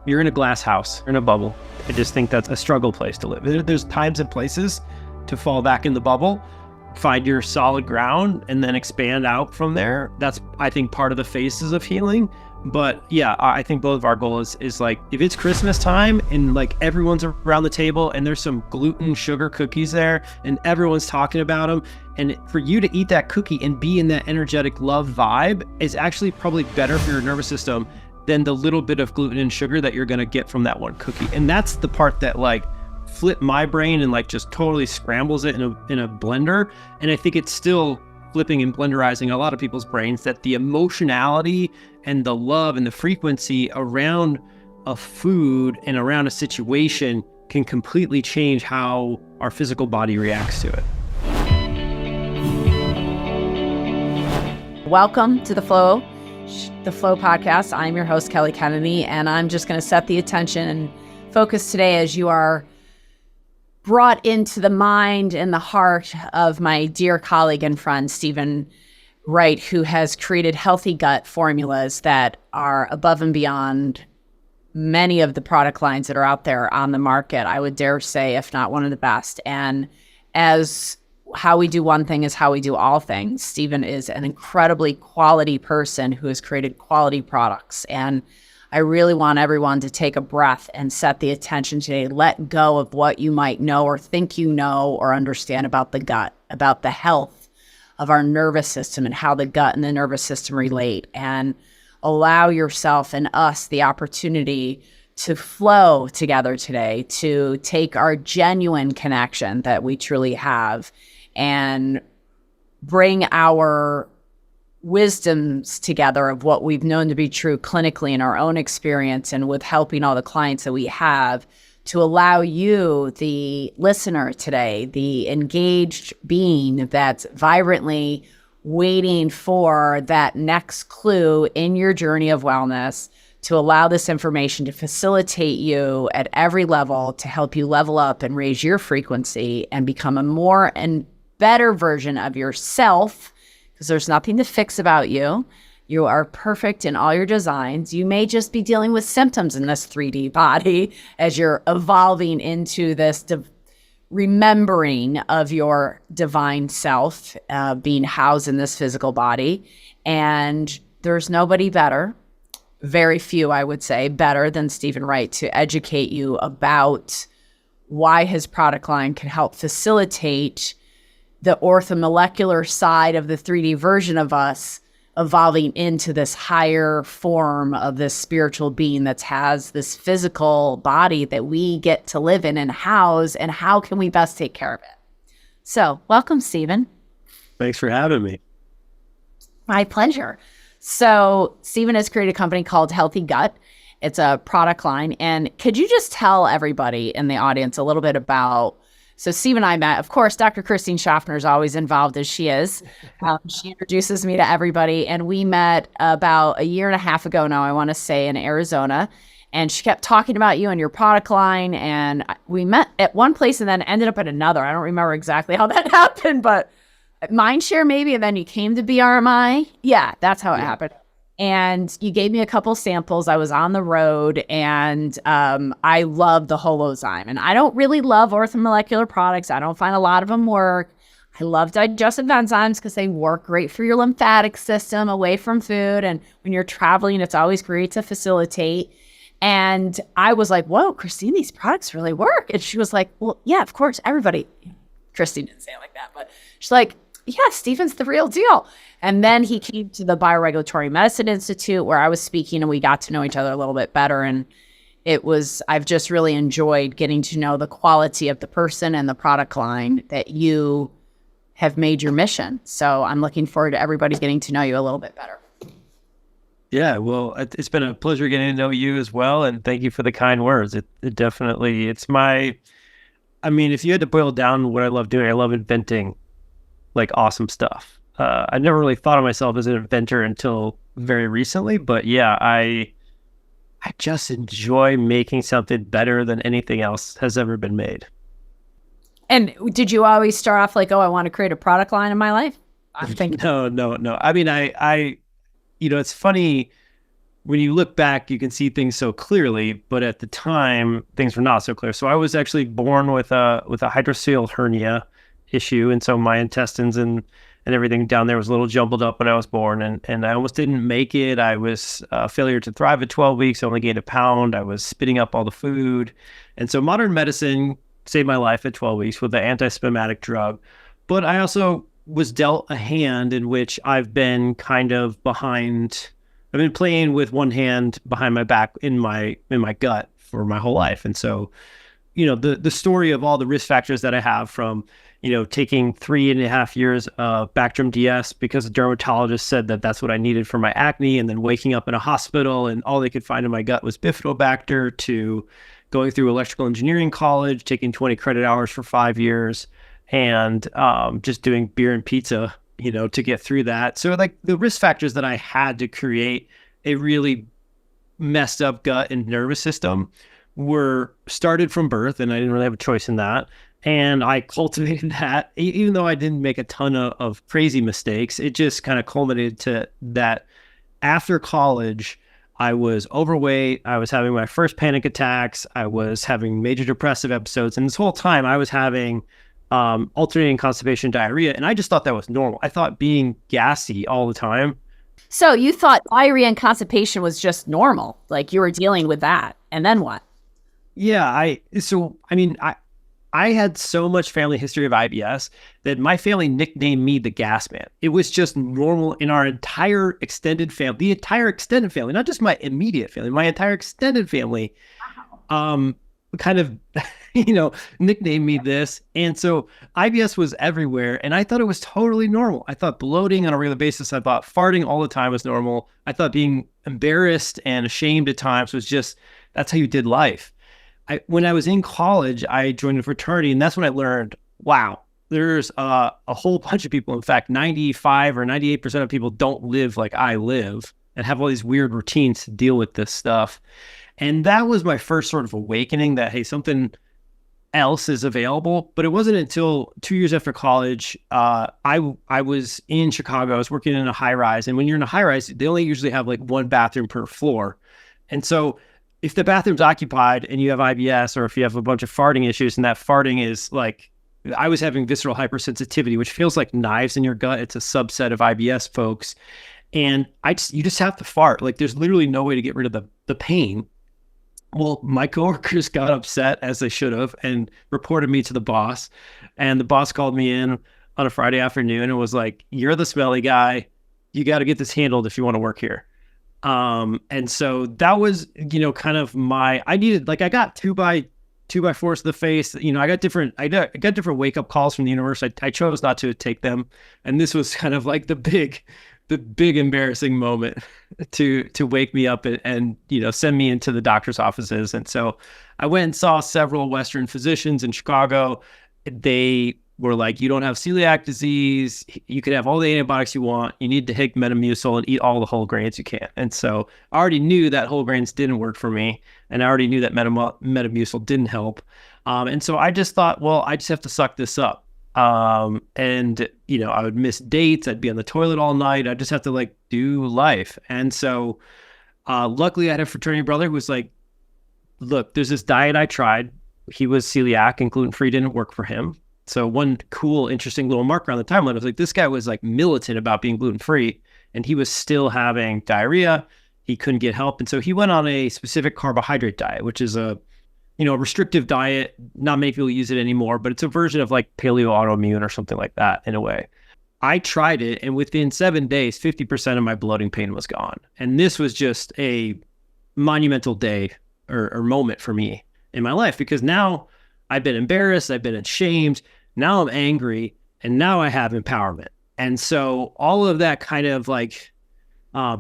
You're in a glass house, in a bubble. I just think that's a struggle place to live. There's times and places to fall back in the bubble, find your solid ground, and then expand out from there. That's, I think, part of the phases of healing. But yeah, I think both of our goals is like, if it's Christmas time and like everyone's around the table and there's some gluten sugar cookies there and everyone's talking about them, and for you to eat that cookie and be in that energetic love vibe is actually probably better for your nervous system than the little bit of gluten and sugar that you're going to get from that one cookie. And that's the part that like flip my brain and like just totally scrambles it in a blender. And I think it's still flipping and blenderizing a lot of people's brains, that the emotionality and the love and the frequency around a food and around a situation can completely change how our physical body reacts to it. Welcome to the Flow podcast. I'm your host, Kelly Kennedy, and I'm just going to set the attention and focus today as you are brought into the mind and the heart of my dear colleague and friend, Stephen Wright, who has created healthy gut formulas that are above and beyond many of the product lines that are out there on the market. I would dare say, if not one of the best. And as how we do one thing is how we do all things, Stephen is an incredibly quality person who has created quality products. And I really want everyone to take a breath and set the attention today. Let go of what you might know or think you know or understand about the gut, about the health of our nervous system and how the gut and the nervous system relate, and allow yourself and us the opportunity to flow together today, to take our genuine connection that we truly have and bring our wisdoms together of what we've known to be true clinically in our own experience and with helping all the clients that we have, to allow you, the listener today, the engaged being that's vibrantly waiting for that next clue in your journey of wellness, to allow this information to facilitate you at every level, to help you level up and raise your frequency and become a more and better version of yourself. Because there's nothing to fix about you. You are perfect in all your designs. You may just be dealing with symptoms in this 3D body as you're evolving into this remembering of your divine self being housed in this physical body. And there's nobody better, very few, I would say, better than Stephen Wright to educate you about why his product line can help facilitate the orthomolecular side of the 3D version of us evolving into this higher form of this spiritual being that has this physical body that we get to live in and house, and how can we best take care of it? So welcome, Stephen. Thanks for having me. My pleasure. So Stephen has created a company called Healthy Gut. It's a product line. And could you just tell everybody in the audience a little bit about, so Steve and I met, of course, Dr. Christine Schaffner is always involved as she is. She introduces me to everybody. And we met about a year and a half ago now, I want to say, in Arizona. And she kept talking about you and your product line. And we met at one place and then ended up at another. I don't remember exactly how that happened, but Mindshare maybe. And then you came to BRMI. Yeah, that's how it happened. And you gave me a couple samples. I was on the road, and I love the HoloZyme. And I don't really love orthomolecular products. I don't find a lot of them work. I love digestive enzymes because they work great for your lymphatic system away from food. And when you're traveling, it's always great to facilitate. And I was like, whoa, Christine, these products really work. And she was like, well, yeah, of course, everybody. Christine didn't say it like that, but she's like, yeah, Stephen's the real deal. And then he came to the Bioregulatory Medicine Institute where I was speaking, and we got to know each other a little bit better. And I've just really enjoyed getting to know the quality of the person and the product line that you have made your mission. So I'm looking forward to everybody getting to know you a little bit better. Yeah, well, it's been a pleasure getting to know you as well. And thank you for the kind words. It definitely, if you had to boil down what I love doing, I love inventing like awesome stuff. I never really thought of myself as an inventor until very recently, but yeah, I just enjoy making something better than anything else has ever been made. And did you always start off like, oh, I want to create a product line in my life? No. I mean, it's funny. when you look back, you can see things so clearly, but at the time, things were not so clear. So I was actually born with a hydrocele hernia issue, and so my intestines and everything down there was a little jumbled up when I was born, and I almost didn't make it. I was failure to thrive at 12 weeks. I only gained a pound. I was spitting up all the food, and so modern medicine saved my life at 12 weeks with the anti-spasmodic drug. But I also was dealt a hand in which I've been kind of behind. I've been playing with one hand behind my back in my gut for my whole life. And so, the story of all the risk factors that I have from, taking 3.5 years of Bactrim DS because a dermatologist said that that's what I needed for my acne, and then waking up in a hospital and all they could find in my gut was bifidobacter, to going through electrical engineering college, taking 20 credit hours for 5 years, and just doing beer and pizza to get through that. So like the risk factors that I had to create a really messed up gut and nervous system were started from birth, and I didn't really have a choice in that. And I cultivated that, even though I didn't make a ton of crazy mistakes. It just kind of culminated to that after college, I was overweight. I was having my first panic attacks. I was having major depressive episodes. And this whole time I was having alternating constipation, diarrhea. And I just thought that was normal. I thought being gassy all the time. So you thought diarrhea and constipation was just normal, like you were dealing with that. And then what? Yeah, I had so much family history of IBS that my family nicknamed me the gas man. It was just normal in our entire extended family, not just my immediate family, my entire extended family. Wow. Kind of, nicknamed me this. And so IBS was everywhere. And I thought it was totally normal. I thought bloating on a regular basis, I thought farting all the time was normal. I thought being embarrassed and ashamed at times was just, that's how you did life. When I was in college, I joined a fraternity, and that's when I learned, wow, there's a whole bunch of people. In fact, 95 or 98% of people don't live like I live and have all these weird routines to deal with this stuff. And that was my first sort of awakening that, hey, something else is available. But it wasn't until 2 years after college, I was in Chicago. I was working in a high rise. And when you're in a high rise, they only usually have like one bathroom per floor. And so if the bathroom's occupied and you have IBS, or if you have a bunch of farting issues, and that farting is like, I was having visceral hypersensitivity, which feels like knives in your gut. It's a subset of IBS folks. And you just have to fart. Like there's literally no way to get rid of the pain. Well, my coworkers got upset, as they should have, and reported me to the boss. And the boss called me in on a Friday afternoon and was like, "You're the smelly guy. You got to get this handled if you want to work here." And so that was, kind of I got 2x4s to the face. I got different wake up calls from the universe. I chose not to take them. And this was kind of like the big embarrassing moment to wake me up and send me into the doctor's offices. And so I went and saw several Western physicians in Chicago. They were like, "You don't have celiac disease. You can have all the antibiotics you want. You need to take Metamucil and eat all the whole grains you can." And so I already knew that whole grains didn't work for me. And I already knew that Metamucil didn't help. And so I just thought, well, I just have to suck this up. And I would miss dates. I'd be on the toilet all night. I just have to do life. And so, luckily I had a fraternity brother who was like, "Look, there's this diet I tried. He was celiac and gluten-free, didn't work for him." So one cool, interesting little marker on the timeline was like, this guy was like militant about being gluten-free, and he was still having diarrhea. He couldn't get help. And so he went on a specific carbohydrate diet, which is a restrictive diet. Not many people use it anymore, but it's a version of like paleo autoimmune or something like that in a way. I tried it, and within 7 days, 50% of my bloating pain was gone. And this was just a monumental day or moment for me in my life, because now I've been embarrassed, I've been ashamed, now I'm angry, and now I have empowerment. And so all of that kind of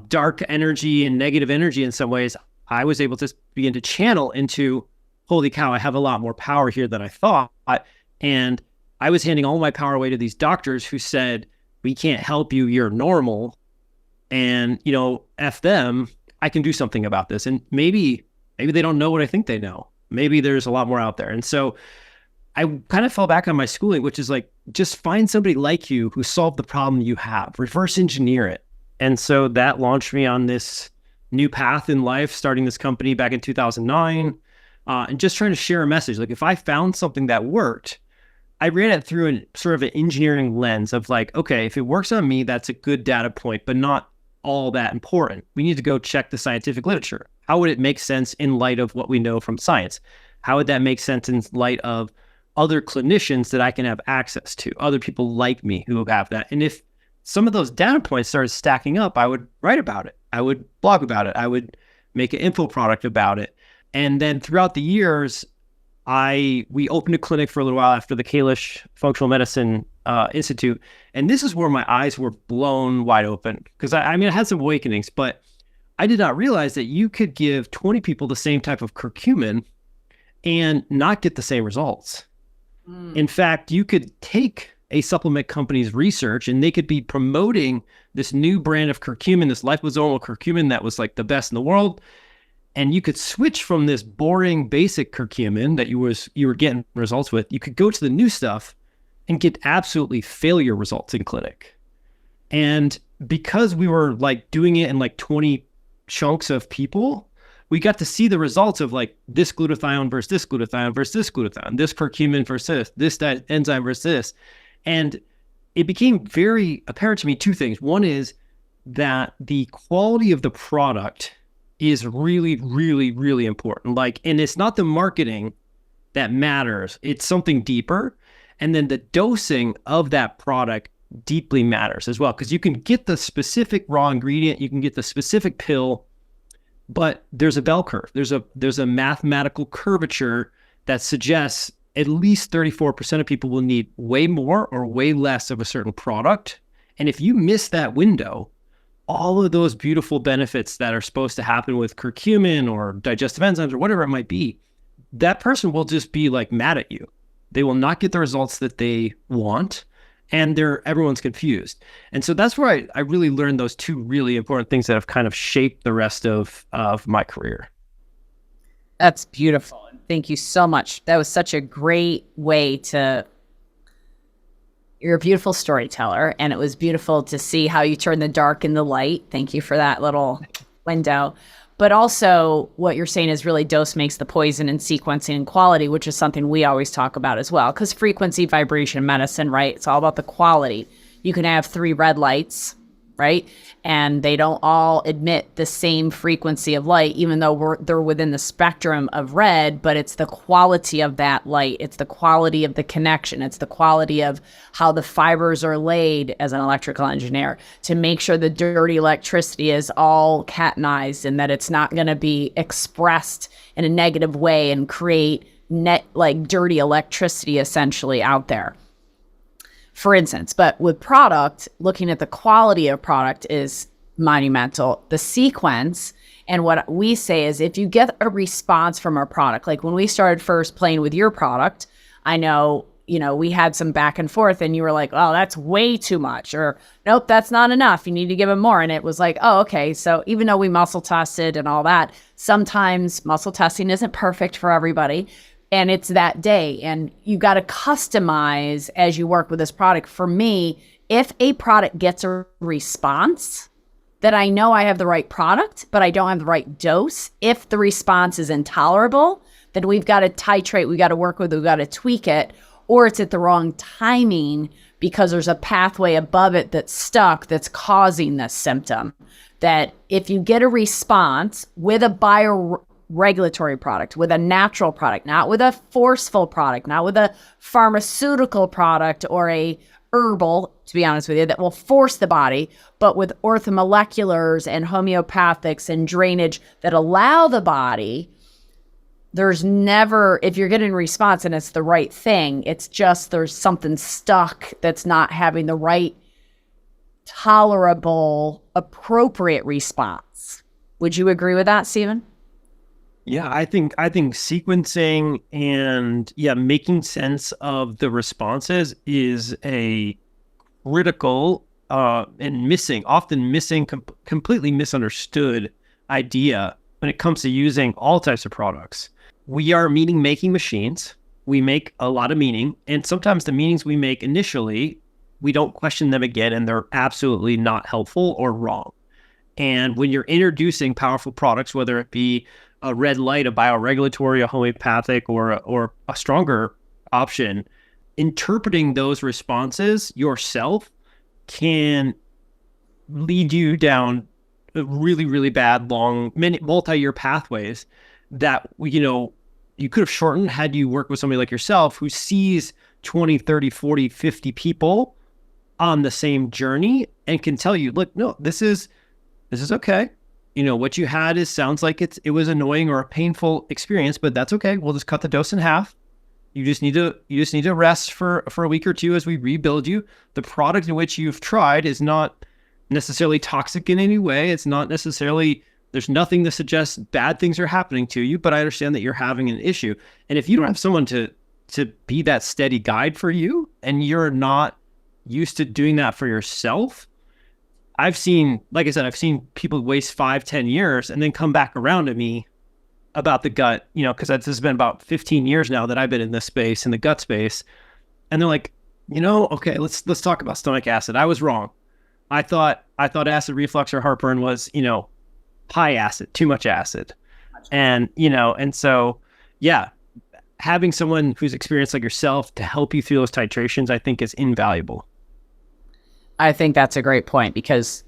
dark energy and negative energy in some ways, I was able to begin to channel into, holy cow, I have a lot more power here than I thought. And I was handing all my power away to these doctors who said, "We can't help you, you're normal. And, F them, I can do something about this." And maybe they don't know what I think they know. Maybe there's a lot more out there. And so I kind of fell back on my schooling, which is like, just find somebody like you who solved the problem you have, reverse engineer it. And so that launched me on this new path in life, starting this company back in 2009, and just trying to share a message. Like if I found something that worked, I ran it through an sort of an engineering lens of like, okay, if it works on me, that's a good data point, but not all that important. We need to go check the scientific literature. How would it make sense in light of what we know from science? How would that make sense in light of other clinicians that I can have access to, other people like me who have that? And if some of those data points started stacking up, I would write about it. I would blog about it. I would make an info product about it. And then throughout the years, we opened a clinic for a little while after the Kalish Functional Medicine Institute. And this is where my eyes were blown wide open. Because I mean, I had some awakenings, but I did not realize that you could give 20 people the same type of curcumin and not get the same results. In fact, you could take a supplement company's research and they could be promoting this new brand of curcumin, this liposomal curcumin that was like the best in the world. And you could switch from this boring basic curcumin that you were getting results with. You could go to the new stuff and get absolutely failure results in clinic. And because we were like doing it in like 20 chunks of people, we got to see the results of like this glutathione versus this glutathione versus this glutathione, this curcumin versus this enzyme versus this. And it became very apparent to me two things. One is that the quality of the product is really, really, really important. Like, and it's not the marketing that matters. It's something deeper. And then the dosing of that product deeply matters as well, because you can get the specific raw ingredient, you can get the specific pill, but there's a bell curve. There's a mathematical curvature that suggests at least 34% of people will need way more or way less of a certain product. And if you miss that window, all of those beautiful benefits that are supposed to happen with curcumin or digestive enzymes or whatever it might be, that person will just be like mad at you. They will not get the results that they want, and everyone's confused. And so that's where I really learned those two really important things that have kind of shaped the rest of my career. That's beautiful. Thank you so much. That was such a great way to... You're a beautiful storyteller, and it was beautiful to see how you turn the dark in the light. Thank you for that little window. But also what you're saying is really dose makes the poison in sequencing and quality, which is something we always talk about as well. Because frequency, vibration, medicine, right? It's all about the quality. You can have 3 red lights, right? And they don't all emit the same frequency of light, even though they're within the spectrum of red, but it's the quality of that light. It's the quality of the connection. It's the quality of how the fibers are laid as an electrical engineer to make sure the dirty electricity is all catenized and that it's not going to be expressed in a negative way and create dirty electricity essentially out there. For instance, but with product, looking at the quality of product is monumental. The sequence, and what we say is if you get a response from our product, like when we started first playing with your product, I know, we had some back and forth and you were like, oh, that's way too much, or nope, that's not enough. You need to give it more. And it was like, oh, okay. So even though we muscle tested and all that, sometimes muscle testing isn't perfect for everybody. And it's that day, and you got to customize as you work with this product. For me, if a product gets a response, that I know I have the right product, but I don't have the right dose. If the response is intolerable, then we've got to titrate, we got to work with it, we got to tweak it, or it's at the wrong timing because there's a pathway above it that's stuck that's causing this symptom. That if you get a response with a regulatory product, with a natural product, not with a forceful product, not with a pharmaceutical product or a herbal, to be honest with you, that will force the body, but with orthomoleculars and homeopathics and drainage that allow the body, there's never, if you're getting a response and it's the right thing, it's just there's something stuck that's not having the right tolerable, appropriate response. Would you agree with that, Stephen? Yeah, I think sequencing and making sense of the responses is a critical and often missing, completely misunderstood idea when it comes to using all types of products. We are meaning-making machines. We make a lot of meaning, and sometimes the meanings we make initially, we don't question them again, and they're absolutely not helpful or wrong. And when you're introducing powerful products, whether it be a red light, a bioregulatory, a homeopathic, or a stronger option, interpreting those responses yourself can lead you down really, really bad, long, many multi-year pathways that, you could have shortened had you worked with somebody like yourself who sees 20, 30, 40, 50 people on the same journey and can tell you, look, no, this is okay. What you had sounds like it was annoying or a painful experience, but that's okay. We'll just cut the dose in half. You just need to rest for a week or two as we rebuild you. The product in which you've tried is not necessarily toxic in any way. It's not necessarily, there's nothing to suggest bad things are happening to you, but I understand that you're having an issue. And if you don't have someone to be that steady guide for you, and you're not used to doing that for yourself, I've seen people waste 5-10 years and then come back around to me about the gut, because this has been about 15 years now that I've been in this space, in the gut space. And they're like, okay, let's talk about stomach acid. I was wrong. I thought acid reflux or heartburn was, high acid, too much acid. And, and so, yeah, having someone who's experienced like yourself to help you through those titrations, I think is invaluable. I think that's a great point because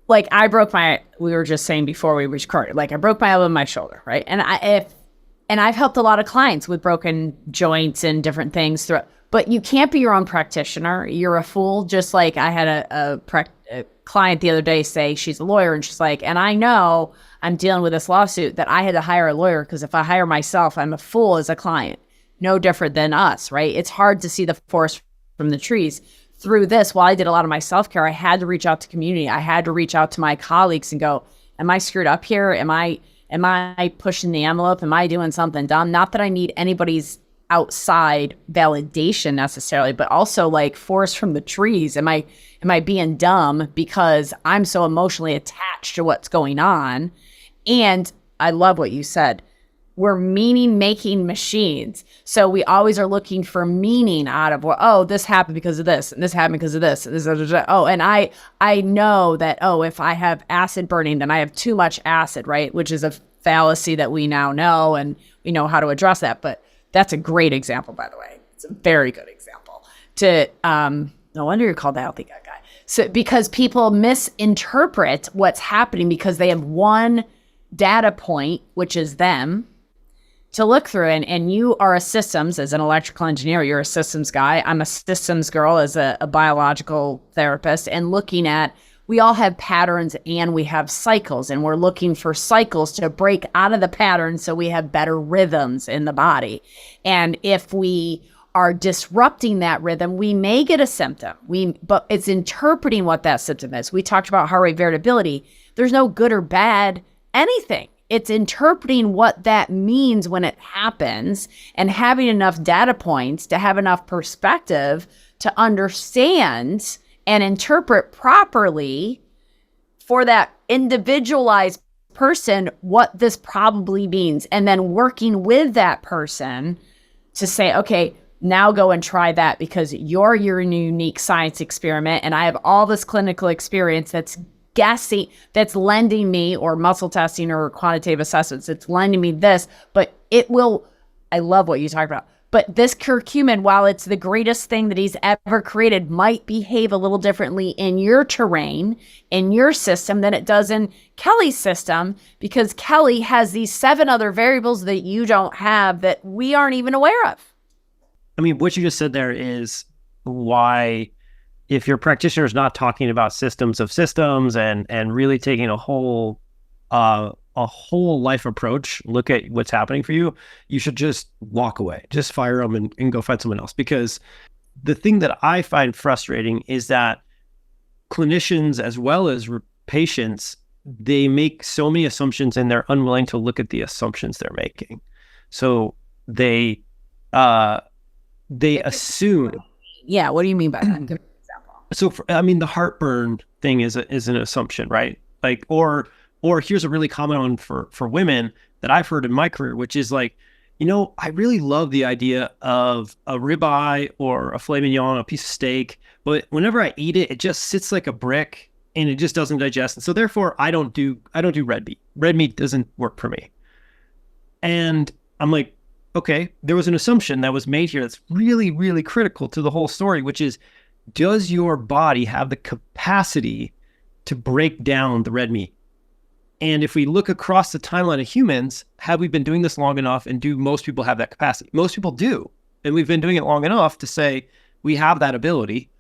we were just saying before we recorded, I broke my elbow in my shoulder, right? And I've helped a lot of clients with broken joints and different things but you can't be your own practitioner. You're a fool. Just like I had a client the other day say she's a lawyer and she's like, and I know I'm dealing with this lawsuit that I had to hire a lawyer because if I hire myself, I'm a fool as a client. No different than us, right? It's hard to see the forest from the trees. Through this, while I did a lot of my self-care, I had to reach out to community. I had to reach out to my colleagues and go, am I screwed up here? Am I pushing the envelope? Am I doing something dumb? Not that I need anybody's outside validation necessarily, but also forest from the trees. Am I being dumb because I'm so emotionally attached to what's going on? And I love what you said. We're meaning-making machines. So we always are looking for meaning out of, this happened because of this, and this happened because of this. And I know that, if I have acid burning, then I have too much acid, right? Which is a fallacy that we now know, and we know how to address that. But that's a great example, by the way. It's a very good example. No wonder you're called the healthy gut guy. So because people misinterpret what's happening because they have one data point, which is them, to look through. And you are as an electrical engineer, you're a systems guy. I'm a systems girl as a biological therapist, and looking at, we all have patterns and we have cycles, and we're looking for cycles to break out of the pattern so we have better rhythms in the body. And if we are disrupting that rhythm, we may get a symptom. But it's interpreting what that symptom is. We talked about heart rate variability. There's no good or bad anything. It's interpreting what that means when it happens and having enough data points to have enough perspective to understand and interpret properly for that individualized person what this probably means. And then working with that person to say, okay, now go and try that because you're your unique science experiment. And I have all this clinical experience that's guessing, that's lending me, or muscle testing or quantitative assessments, it's lending me this, but I love what you talked about. But this curcumin, while it's the greatest thing that he's ever created, might behave a little differently in your terrain, in your system, than it does in Kelly's system, because Kelly has these 7 other variables that you don't have that we aren't even aware of. I mean, what you just said there is why, if your practitioner is not talking about systems of systems and really taking a whole life approach, look at what's happening for you, you should just walk away, just fire them and go find someone else. Because the thing that I find frustrating is that clinicians, as well as patients, they make so many assumptions and they're unwilling to look at the assumptions they're making. So they assume. Yeah. What do you mean by that? Give me an example. So the heartburn thing is an assumption, right? Or here's a really common one for women that I've heard in my career, which is I really love the idea of a ribeye or a filet mignon, a piece of steak, but whenever I eat it, it just sits like a brick and it just doesn't digest. And so therefore I don't do red meat. Red meat doesn't work for me. And I'm like, okay, there was an assumption that was made here that's really, really critical to the whole story, which is, does your body have the capacity to break down the red meat? And if we look across the timeline of humans, have we been doing this long enough, and do most people have that capacity? Most people do. And we've been doing it long enough to say we have that ability.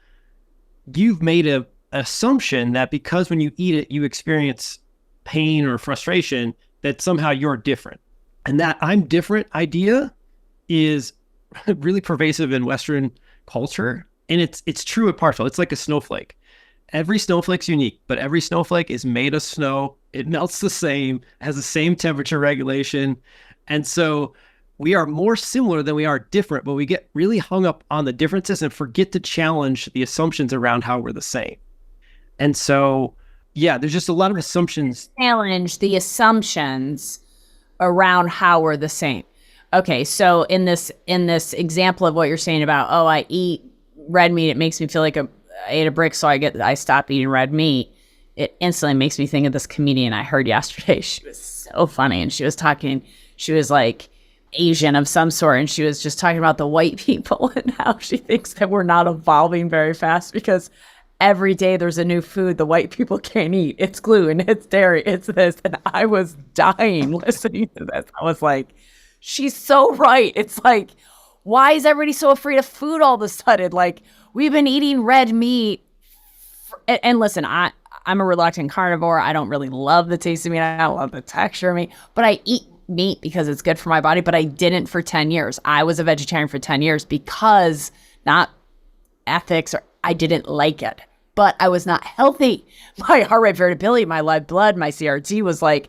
You've made an assumption that because when you eat it, you experience pain or frustration, that somehow you're different. And that I'm different idea is really pervasive in Western culture. And it's true at partial. It's like a snowflake. Every snowflake's unique, but every snowflake is made of snow. It melts the same, has the same temperature regulation. And so we are more similar than we are different, but we get really hung up on the differences and forget to challenge the assumptions around how we're the same. And so, yeah, there's just a lot of assumptions. Challenge the assumptions around how we're the same. Okay, so in this example of what you're saying about, oh, I eat red meat, it makes me feel like I ate a brick, so I stop eating red meat. It instantly makes me think of this comedian I heard yesterday. She was so funny, and she was like Asian of some sort, and she was just talking about the white people and how she thinks that we're not evolving very fast because every day there's a new food the white people can't eat. It's gluten, it's dairy, it's this. And I was dying listening to this. I was like, she's so right. It's like, why is everybody so afraid of food all of a sudden? Like, we've been eating red meat. And listen, I'm a reluctant carnivore. I don't really love the taste of meat. I don't love the texture of meat. But I eat meat because it's good for my body. But I didn't for 10 years. I was a vegetarian for 10 years because not ethics, or I didn't like it. But I was not healthy. My heart rate variability, my live blood, my CRT was like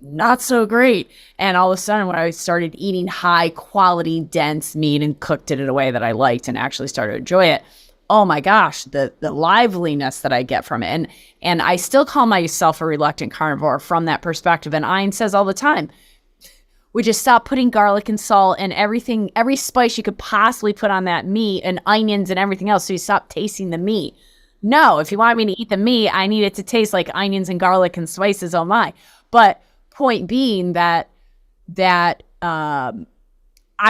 not so great. And all of a sudden, when I started eating high quality, dense meat and cooked it in a way that I liked and actually started to enjoy it, oh my gosh, the liveliness that I get from it. And I still call myself a reluctant carnivore from that perspective. And Ian says all the time, we just stop putting garlic and salt and everything, every spice you could possibly put on that meat and onions and everything else. So you stop tasting the meat. No, if you want me to eat the meat, I need it to taste like onions and garlic and spices. Oh my. But point being that I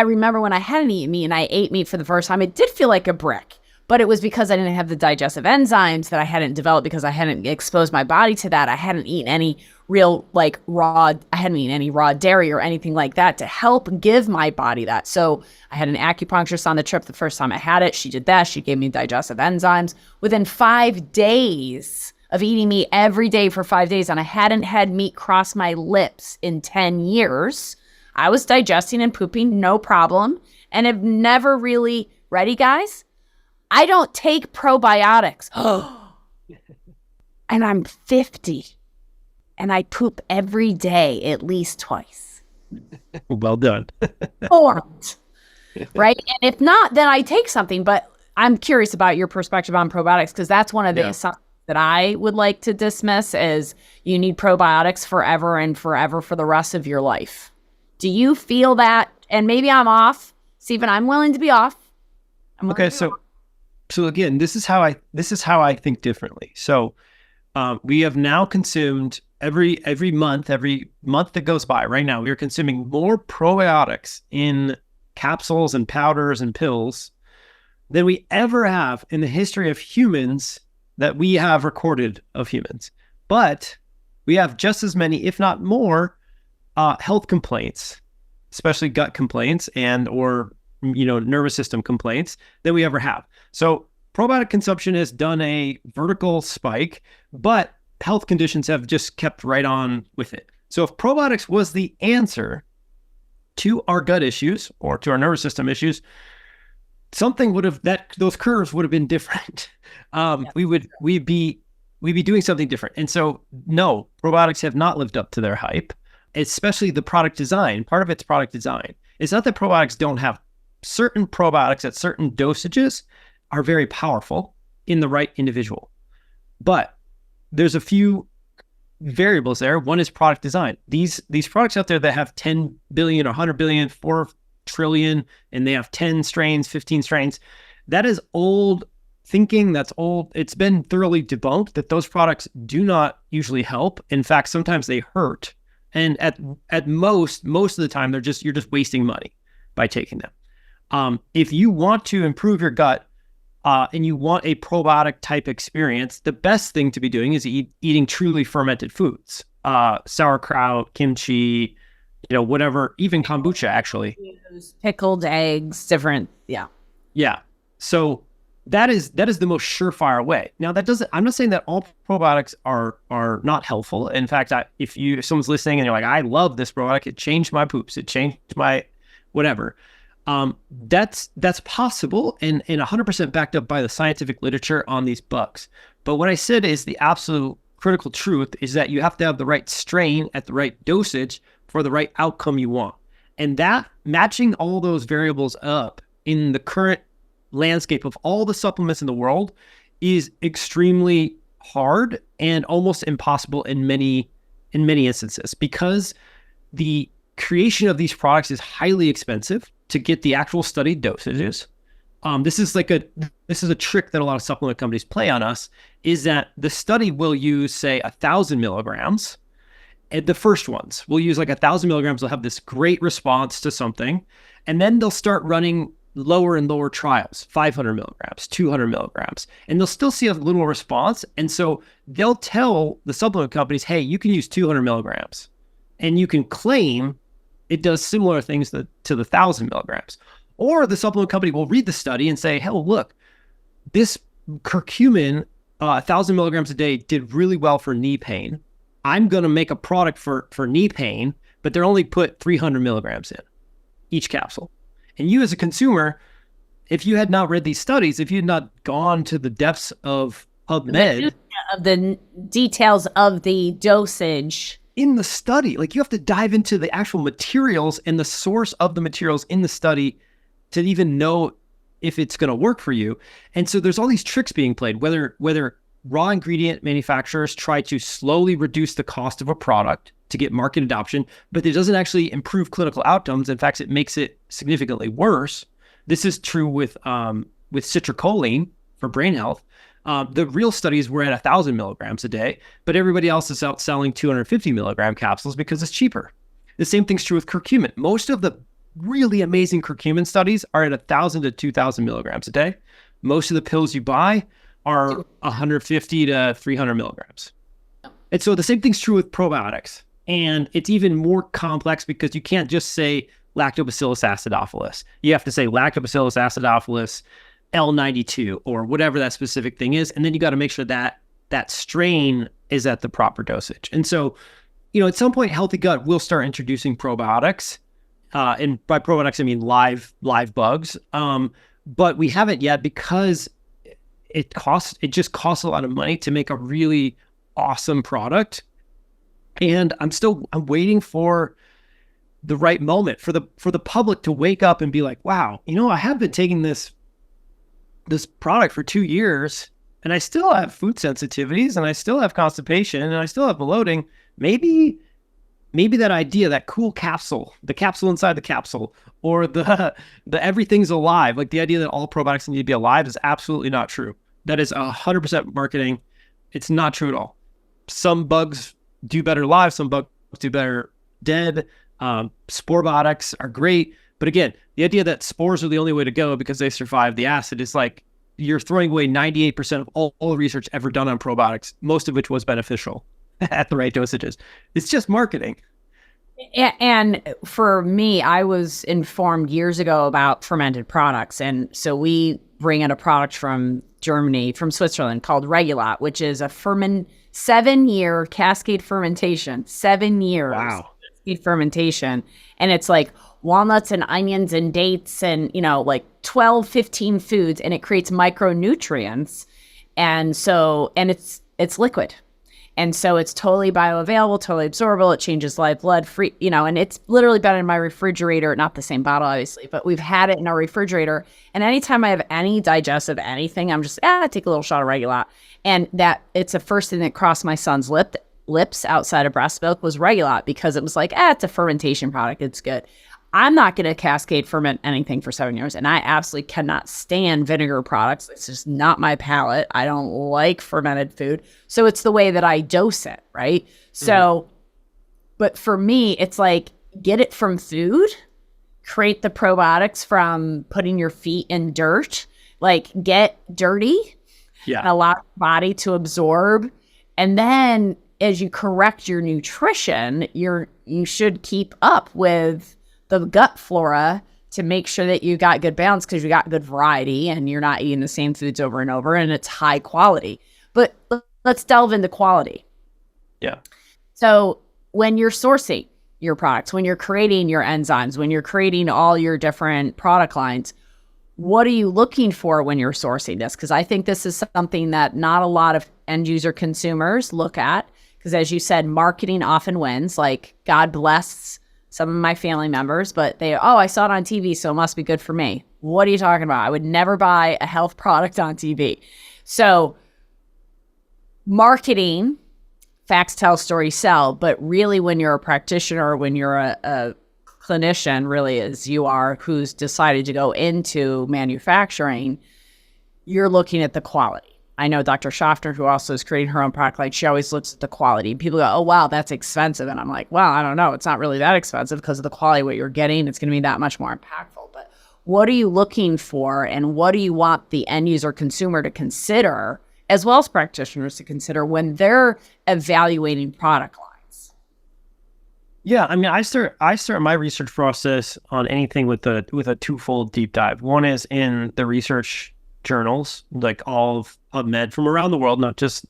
remember when I hadn't eaten meat and I ate meat for the first time, it did feel like a brick. But it was because I didn't have the digestive enzymes that I hadn't developed, because I hadn't exposed my body to that. I hadn't eaten any real I hadn't eaten any raw dairy or anything like that to help give my body that. So I had an acupuncturist on the trip the first time I had it. She did that. She gave me digestive enzymes. Within 5 days of eating meat every day for 5 days, and I hadn't had meat cross my lips in 10 years, I was digesting and pooping no problem, and have never really, ready guys? I don't take probiotics. And I'm 50. And I poop every day at least twice. Well done. Formed. Right? And if not, then I take something. But I'm curious about your perspective on probiotics, because that's one of the assumptions that I would like to dismiss is you need probiotics forever and forever for the rest of your life. Do you feel that? And maybe I'm off. Stephen, I'm willing to be off. Okay, so again, this is how I think differently. So we have now consumed every month that goes by right now, we are consuming more probiotics in capsules and powders and pills than we ever have in the history of humans that we have recorded of humans. But we have just as many, if not more, health complaints, especially gut complaints and or nervous system complaints than we ever have. So probiotic consumption has done a vertical spike, but health conditions have just kept right on with it. So if probiotics was the answer to our gut issues or to our nervous system issues, those curves would have been different. We'd be doing something different. And so no, probiotics have not lived up to their hype, especially the product design. Part of it's product design. It's not that probiotics don't have certain probiotics at certain dosages are very powerful in the right individual. But there's a few variables there. One is product design. These products out there that have 10 billion or 100 billion, 4 trillion, and they have 10 strains, 15 strains, that is old thinking that's old. It's been thoroughly debunked that those products do not usually help. In fact, sometimes they hurt. And at most of the time, you're just wasting money by taking them. If you want to improve your gut and you want a probiotic type experience, the best thing to be doing is eating truly fermented foods, sauerkraut, kimchi, whatever, even kombucha, actually. Pickled eggs, different. Yeah. Yeah. So that is the most surefire way. Now I'm not saying that all probiotics are not helpful. In fact, if someone's listening and you're like, I love this probiotic, it changed my poops, it changed my whatever. That's possible and 100% backed up by the scientific literature on these bugs. But what I said is the absolute critical truth is that you have to have the right strain at the right dosage for the right outcome you want. And that matching all those variables up in the current landscape of all the supplements in the world is extremely hard and almost impossible in many instances, because the creation of these products is highly expensive to get the actual studied dosages. This is a trick that a lot of supplement companies play on us, is that the study will use, say, 1,000 milligrams. And the first ones will use 1,000 milligrams. They'll have this great response to something, and then they'll start running lower and lower trials, 500 milligrams, 200 milligrams, and they'll still see a little response. And so they'll tell the supplement companies, hey, you can use 200 milligrams and you can claim it does similar things to the 1,000 milligrams. Or the supplement company will read the study and say, hell, look, this curcumin, 1,000 milligrams a day did really well for knee pain. I'm going to make a product for knee pain, but they're only put 300 milligrams in each capsule. And you as a consumer, if you had not read these studies, if you had not gone to the depths of PubMed, of the details of the dosage in the study, you have to dive into the actual materials and the source of the materials in the study to even know if it's going to work for you. And so there's all these tricks being played, whether raw ingredient manufacturers try to slowly reduce the cost of a product to get market adoption, but it doesn't actually improve clinical outcomes. In fact, it makes it significantly worse. This is true with citrulline for brain health. The real studies were at 1,000 milligrams a day, but everybody else is out selling 250 milligram capsules because it's cheaper. The same thing's true with curcumin. Most of the really amazing curcumin studies are at 1,000 to 2,000 milligrams a day. Most of the pills you buy are 150 to 300 milligrams. And so the same thing's true with probiotics. And it's even more complex because you can't just say Lactobacillus acidophilus. You have to say Lactobacillus acidophilus L92 or whatever that specific thing is. And then you got to make sure that that strain is at the proper dosage. And so, at some point, Healthy Gut will start introducing probiotics. And by probiotics, I mean live bugs. But we haven't yet because it just costs a lot of money to make a really awesome product. And I'm waiting for the right moment for the public to wake up and be like, wow, I have been taking this product for 2 years and I still have food sensitivities and I still have constipation and I still have bloating. Maybe that idea, that cool capsule, the capsule inside the capsule, or the everything's alive, the idea that all probiotics need to be alive is absolutely not true. That is 100% marketing. It's not true at all. Some bugs do better live, some bugs do better dead. Sporobotics are great. But again, the idea that spores are the only way to go because they survive the acid is you're throwing away 98% of all the research ever done on probiotics, most of which was beneficial at the right dosages. It's just marketing. And for me, I was informed years ago about fermented products. And so we bring in a product from Germany, from Switzerland, called Regulat, which is a 7-year cascade fermentation, 7 years. Wow. Cascade fermentation. And it's walnuts and onions and dates and, 12, 15 foods, and it creates micronutrients. And it's liquid. And so it's totally bioavailable, totally absorbable. It changes live blood free, and it's literally been in my refrigerator, not the same bottle, obviously, but we've had it in our refrigerator. And anytime I have any digestive anything, I'm just, take a little shot of Regulat. And that it's the first thing that crossed my son's lips outside of breast milk was Regulat, because it was it's a fermentation product. It's good. I'm not going to cascade ferment anything for 7 years. And I absolutely cannot stand vinegar products. It's just not my palate. I don't like fermented food. So it's the way that I dose it, right? So, but for me, it's like, get it from food, create the probiotics from putting your feet in dirt, like get dirty, and allow your body to absorb. And then as you correct your nutrition, you should keep up with the gut flora to make sure that you got good balance, because you got good variety and you're not eating the same foods over and over, and it's high quality. But let's delve into quality. Yeah. So when you're sourcing your products, when you're creating your enzymes, when you're creating all your different product lines, what are you looking for when you're sourcing this? Because I think this is something that not a lot of end user consumers look at, because as you said, marketing often wins. Like, God bless some of my family members, but I saw it on TV, so it must be good for me. What are you talking about? I would never buy a health product on TV. So marketing, facts tell, stories sell, but really when you're a practitioner, when you're a clinician, really as you are, who's decided to go into manufacturing, you're looking at the quality. I know Dr. Schaffner, who also is creating her own product line, she always looks at the quality. People go, oh, wow, that's expensive. And I'm like, well, I don't know. It's not really that expensive because of the quality of what you're getting. It's going to be that much more impactful. But what are you looking for, and what do you want the end user consumer to consider, as well as practitioners to consider, when they're evaluating product lines? Yeah, I mean, I start my research process on anything with a twofold deep dive. One is in the research journals, like all of PubMed from around the world, not just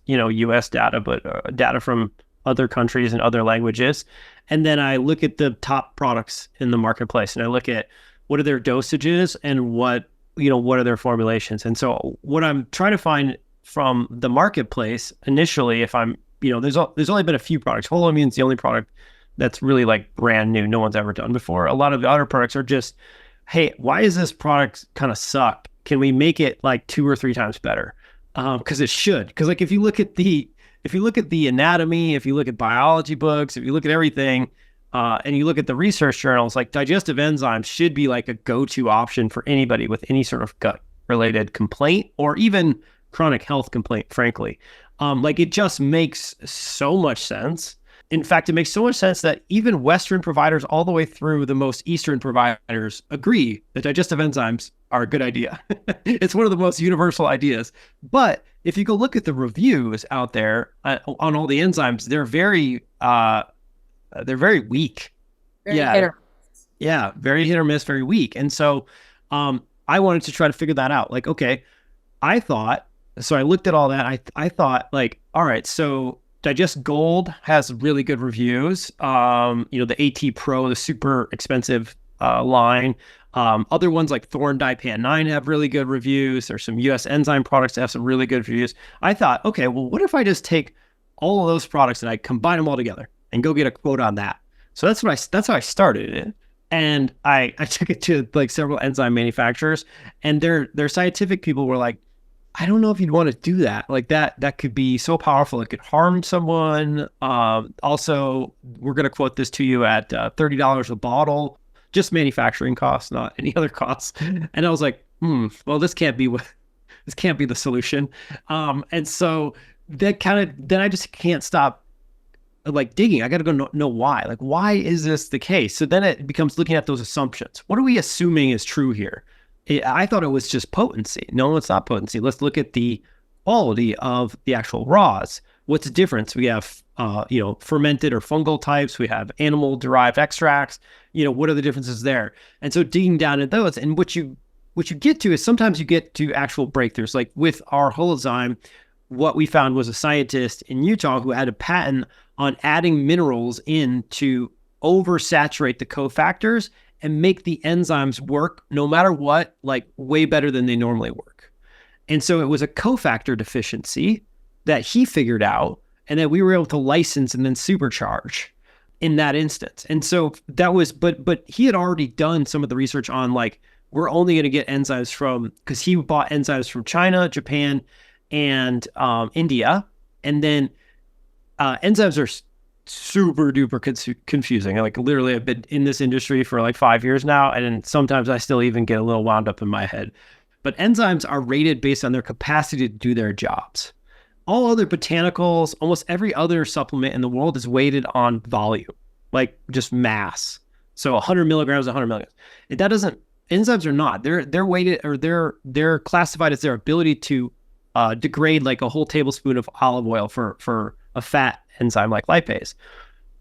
US data, but data from other countries and other languages. And then I look at the top products in the marketplace, and I look at what are their dosages and what are their formulations. And so what I'm trying to find from the marketplace initially, if I'm, there's only been a few products. HoloZyme's the only product that's really like brand new. No one's ever done before. A lot of the other products are just, hey, why is this product kind of suck? Can we make it like 2 or 3 times better? Because it should. Because like if you look at the anatomy, if you look at biology books, if you look at everything, and you look at the research journals, like digestive enzymes should be like a go-to option for anybody with any sort of gut-related complaint or even chronic health complaint, frankly. Like it just makes so much sense. In fact, it makes so much sense that even Western providers all the way through the most Eastern providers agree that digestive enzymes are a good idea. It's one of the most universal ideas. But if you go look at the reviews out there on all the enzymes, they're very weak. Very hit or miss. Yeah, very hit or miss, very weak. And so I wanted to try to figure that out. Like, okay, I looked at all that. I thought like, all right, so Digest Gold has really good reviews. The AT Pro, the super expensive line. Other ones like Thorne Dipan 9 have really good reviews. There's some US enzyme products that have some really good reviews. I thought, okay, well, what if I just take all of those products and I combine them all together and go get a quote on that? So that's how I started it. And I took it to like several enzyme manufacturers, and their scientific people were like, I don't know if you'd want to do that. Like that could be so powerful. It could harm someone. Also, we're going to quote this to you at $30 a bottle, just manufacturing costs, not any other costs. And I was like, well, this can't be the solution. And so then I just can't stop like digging. I got to go know why. Like, why is this the case? So then it becomes looking at those assumptions. What are we assuming is true here? I thought it was just potency. No, it's not potency. Let's look at the quality of the actual raws. What's the difference? We have, fermented or fungal types. We have animal-derived extracts. What are the differences there? And so digging down into those, and what you get to is sometimes you get to actual breakthroughs. Like with our HoloZyme, what we found was a scientist in Utah who had a patent on adding minerals in to oversaturate the cofactors and make the enzymes work no matter what, like way better than they normally work. And so it was a cofactor deficiency that he figured out and that we were able to license and then supercharge in that instance. And so that was, but he had already done some of the research on like, we're only going to get enzymes because he bought enzymes from China, Japan, and India. And then enzymes are super duper confusing. Like literally I've been in this industry for like 5 years now, and sometimes I still even get a little wound up in my head. But enzymes are rated based on their capacity to do their jobs. All other botanicals, almost every other supplement in the world is weighted on volume, like just mass. So 100 milligrams, 100 milligrams. That doesn't, enzymes are not. They're weighted, or they're classified as their ability to degrade like a whole tablespoon of olive oil for a fat enzyme like lipase.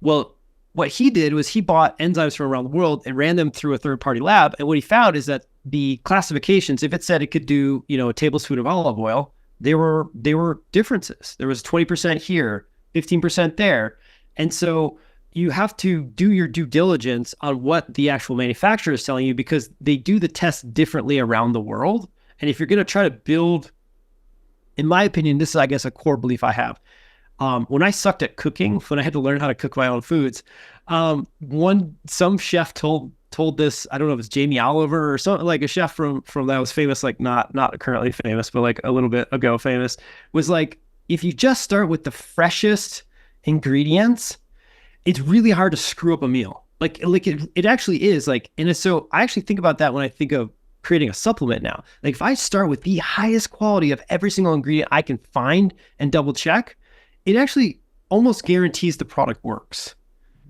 Well, what he did was he bought enzymes from around the world and ran them through a third-party lab. And what he found is that the classifications, if it said it could do, a tablespoon of olive oil, they were differences. There was 20% here, 15% there. And so you have to do your due diligence on what the actual manufacturer is telling you, because they do the tests differently around the world. And if you're going to try to build, in my opinion, this is, I guess, a core belief I have. When I sucked at cooking, when I had to learn how to cook my own foods, some chef told this, I don't know if it's Jamie Oliver or something, like a chef from that was famous, like not currently famous, but like a little bit ago famous, was like, if you just start with the freshest ingredients, it's really hard to screw up a meal. Like it actually is like, and so I actually think about that when I think of creating a supplement now. Like if I start with the highest quality of every single ingredient I can find and double check, it actually almost guarantees the product works,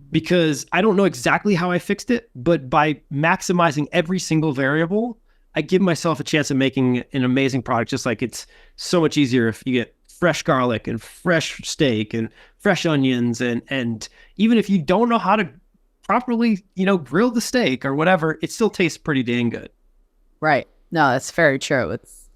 because I don't know exactly how I fixed it, but by maximizing every single variable, I give myself a chance of making an amazing product. Just like it's so much easier if you get fresh garlic and fresh steak and fresh onions. And even if you don't know how to properly, grill the steak or whatever, it still tastes pretty dang good. Right. No, that's very true. It's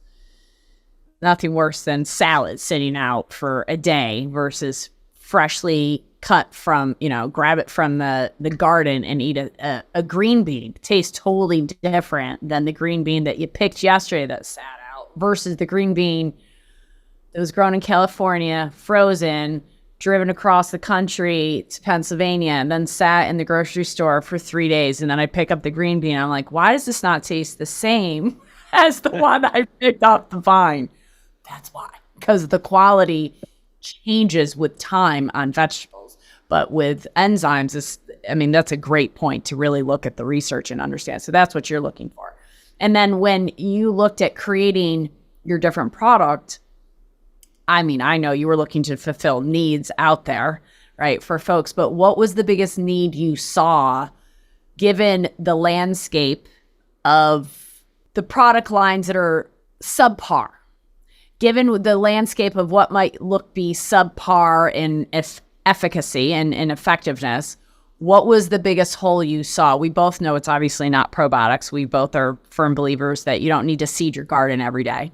nothing worse than salad sitting out for a day versus freshly cut from, grab it from the garden and eat a green bean. It tastes totally different than the green bean that you picked yesterday that sat out versus the green bean that was grown in California, frozen, driven across the country to Pennsylvania, and then sat in the grocery store for 3 days. And then I pick up the green bean. I'm like, why does this not taste the same as the one I picked off the vine? That's why, because the quality changes with time on vegetables. But with enzymes, that's a great point to really look at the research and understand. So that's what you're looking for. And then when you looked at creating your different product, I know you were looking to fulfill needs out there, right, for folks. But what was the biggest need you saw given the landscape of the product lines that are subpar? Given the landscape of what might be subpar in efficacy and in effectiveness, what was the biggest hole you saw? We both know it's obviously not probiotics. We both are firm believers that you don't need to seed your garden every day.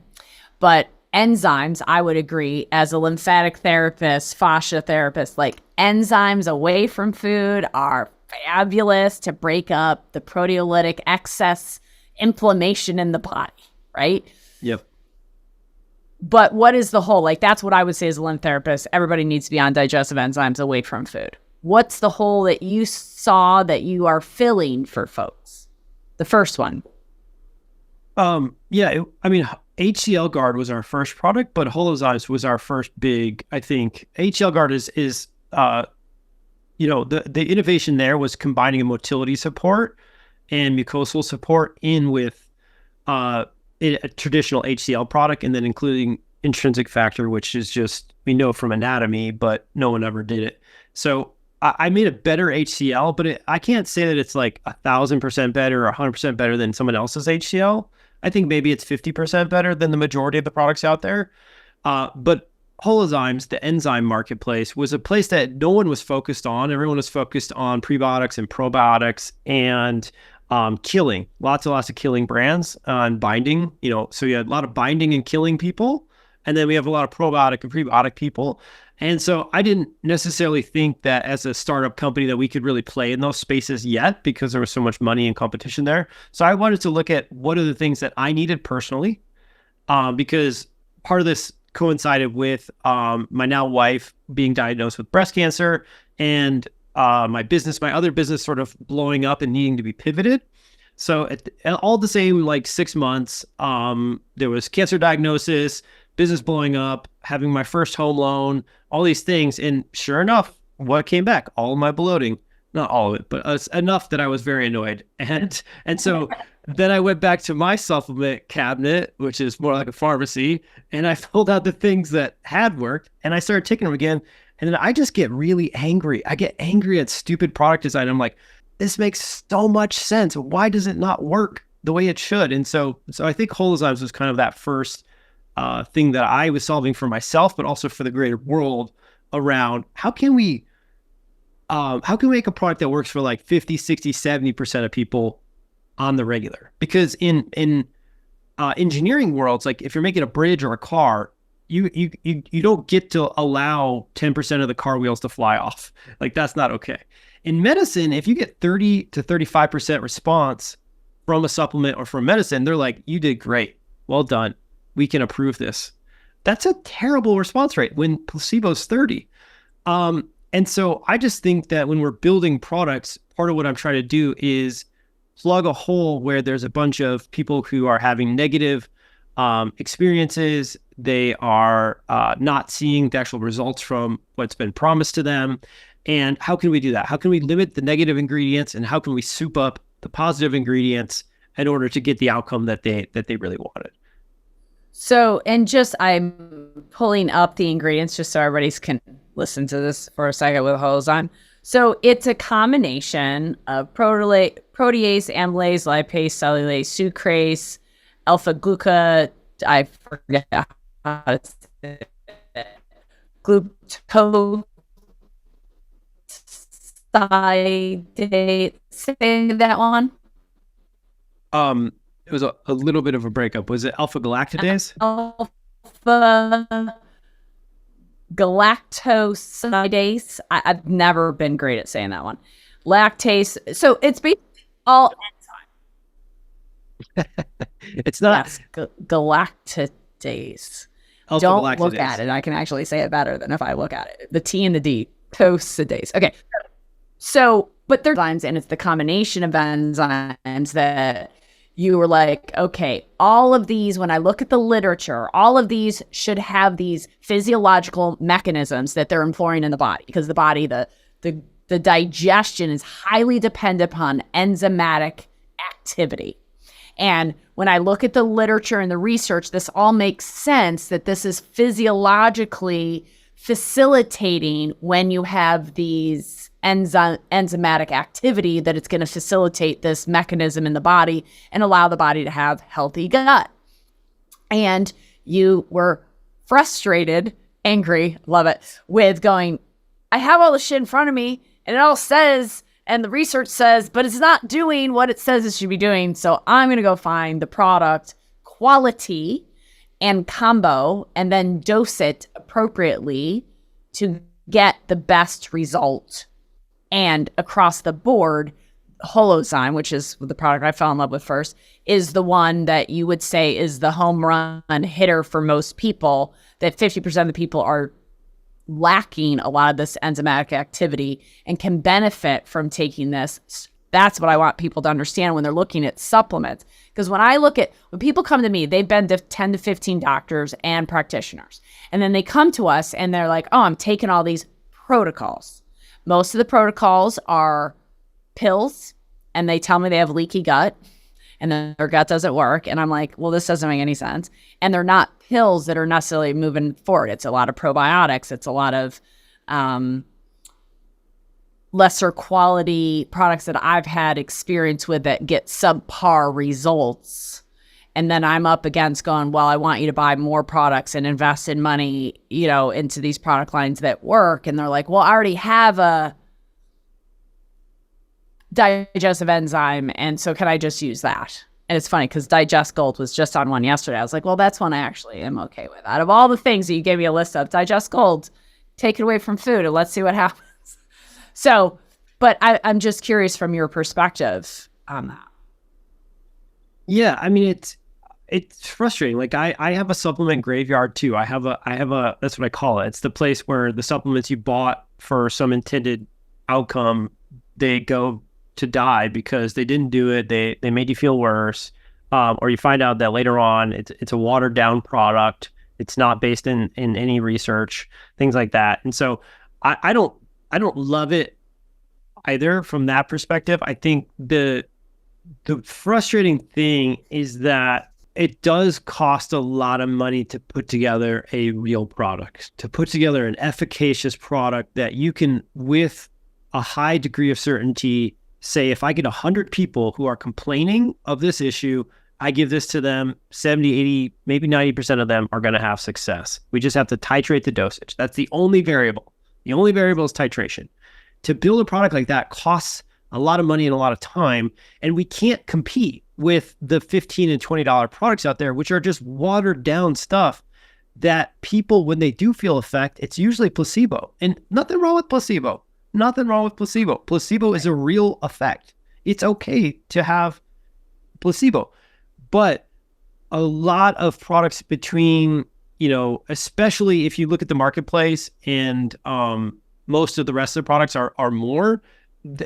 But enzymes, I would agree, as a lymphatic therapist, fascia therapist, like enzymes away from food are fabulous to break up the proteolytic excess inflammation in the body, right? Yep. But what is the hole? Like, that's what I would say as a lymph therapist. Everybody needs to be on digestive enzymes away from food. What's the hole that you saw that you are filling for folks? The first one. HCL Guard was our first product, but HoloZyme was our first big, I think. HCL Guard is the innovation there was combining a motility support and mucosal support in with a traditional HCL product, and then including intrinsic factor, which is just, we know from anatomy, but no one ever did it. So I made a better HCL, but I can't say that it's like 1,000% better or 100% better than someone else's HCL. I think maybe it's 50% better than the majority of the products out there. But HoloZymes, the enzyme marketplace, was a place that no one was focused on. Everyone was focused on prebiotics and probiotics and killing. Lots of killing brands on binding. So you had a lot of binding and killing people. And then we have a lot of probiotic and prebiotic people. And so I didn't necessarily think that as a startup company that we could really play in those spaces yet, because there was so much money and competition there. So I wanted to look at what are the things that I needed personally, because part of this coincided with my now wife being diagnosed with breast cancer, and my other business sort of blowing up and needing to be pivoted. So all the same, like 6 months, there was cancer diagnosis, business blowing up, having my first home loan, all these things. And sure enough, what came back? All of my bloating. Not all of it, but enough that I was very annoyed. And so then I went back to my supplement cabinet, which is more like a pharmacy, and I pulled out the things that had worked, and I started taking them again. And then I just get really angry. I get angry at stupid product design. I'm like, this makes so much sense. Why does it not work the way it should? And so I think HoloZymes was kind of that first thing that I was solving for myself, but also for the greater world around how can we make a product that works for like 50, 60, 70% of people on the regular? Because in engineering worlds, like if you're making a bridge or a car, you don't get to allow 10% of the car wheels to fly off. Like that's not okay. In medicine, if you get 30 to 35% response from a supplement or from medicine, they're like, you did great. Well done. We can approve this. That's a terrible response rate when placebo's 30. And so I just think that when we're building products, part of what I'm trying to do is plug a hole where there's a bunch of people who are having negative experiences. They are not seeing the actual results from what's been promised to them. And how can we do that? How can we limit the negative ingredients, and how can we soup up the positive ingredients in order to get the outcome that they really wanted? So, and just I'm pulling up the ingredients just so everybody can listen to this for a second with HoloZyme. So it's a combination of protease, amylase, lipase, cellulase, sucrase, alpha-gluca, I forget how to say it, glucosidase, say that one? It was a little bit of a breakup. Was it alpha-galactidase? Alpha-galactosidase. I've never been great at saying that one. Lactase. So it's basically all enzyme. It's not. Yes, galactidase. Don't look at it. I can actually say it better than if I look at it. The T and the D. Tosidase. Okay. So, but they're enzymes, and it's the combination of enzymes that you were like, okay, all of these, when I look at the literature, all of these should have these physiological mechanisms that they're employing in the body, because the body, the digestion is highly dependent upon enzymatic activity. And when I look at the literature and the research, this all makes sense that this is physiologically facilitating when you have these enzymatic activity, that it's going to facilitate this mechanism in the body and allow the body to have healthy gut. And you were frustrated, angry, love it, with going, I have all this shit in front of me and it all says, and the research says, but it's not doing what it says it should be doing. So I'm going to go find the product quality and combo and then dose it appropriately to get the best result. And across the board, HoloZyme, which is the product I fell in love with first, is the one that you would say is the home run hitter for most people, that 50% of the people are lacking a lot of this enzymatic activity and can benefit from taking this. That's what I want people to understand when they're looking at supplements. Because when people come to me, they've been to 10 to 15 doctors and practitioners. And then they come to us and they're like, oh, I'm taking all these protocols. Most of the protocols are pills, and they tell me they have leaky gut and then their gut doesn't work. And I'm like, well, this doesn't make any sense. And they're not pills that are necessarily moving forward. It's a lot of probiotics. It's a lot of lesser quality products that I've had experience with that get subpar results. And then I'm up against going, well, I want you to buy more products and invest in money, into these product lines that work. And they're like, well, I already have a digestive enzyme, and so can I just use that? And it's funny because Digest Gold was just on one yesterday. I was like, well, that's one I actually am okay with. Out of all the things that you gave me a list of, Digest Gold, take it away from food and let's see what happens. So, but I'm just curious from your perspective on that. Yeah, I mean, it's frustrating. Like I have a supplement graveyard too. I have a that's what I call it. It's the place where the supplements you bought for some intended outcome, they go to die because they didn't do it. They made you feel worse. Or you find out that later on it's a watered down product. It's not based in any research, things like that. And so I don't I don't love it either from that perspective. I think the frustrating thing is that it does cost a lot of money to put together a real product, to put together an efficacious product that you can, with a high degree of certainty, say, if I get 100 people who are complaining of this issue, I give this to them, 70, 80, maybe 90% of them are going to have success. We just have to titrate the dosage. That's the only variable. The only variable is titration. To build a product like that costs a lot of money and a lot of time, and we can't compete with the $15 and $20 products out there, which are just watered down stuff that people, when they do feel effect, it's usually placebo. And nothing wrong with placebo. Nothing wrong with placebo. Placebo is a real effect. It's okay to have placebo. But a lot of products between, especially if you look at the marketplace and most of the rest of the products are more,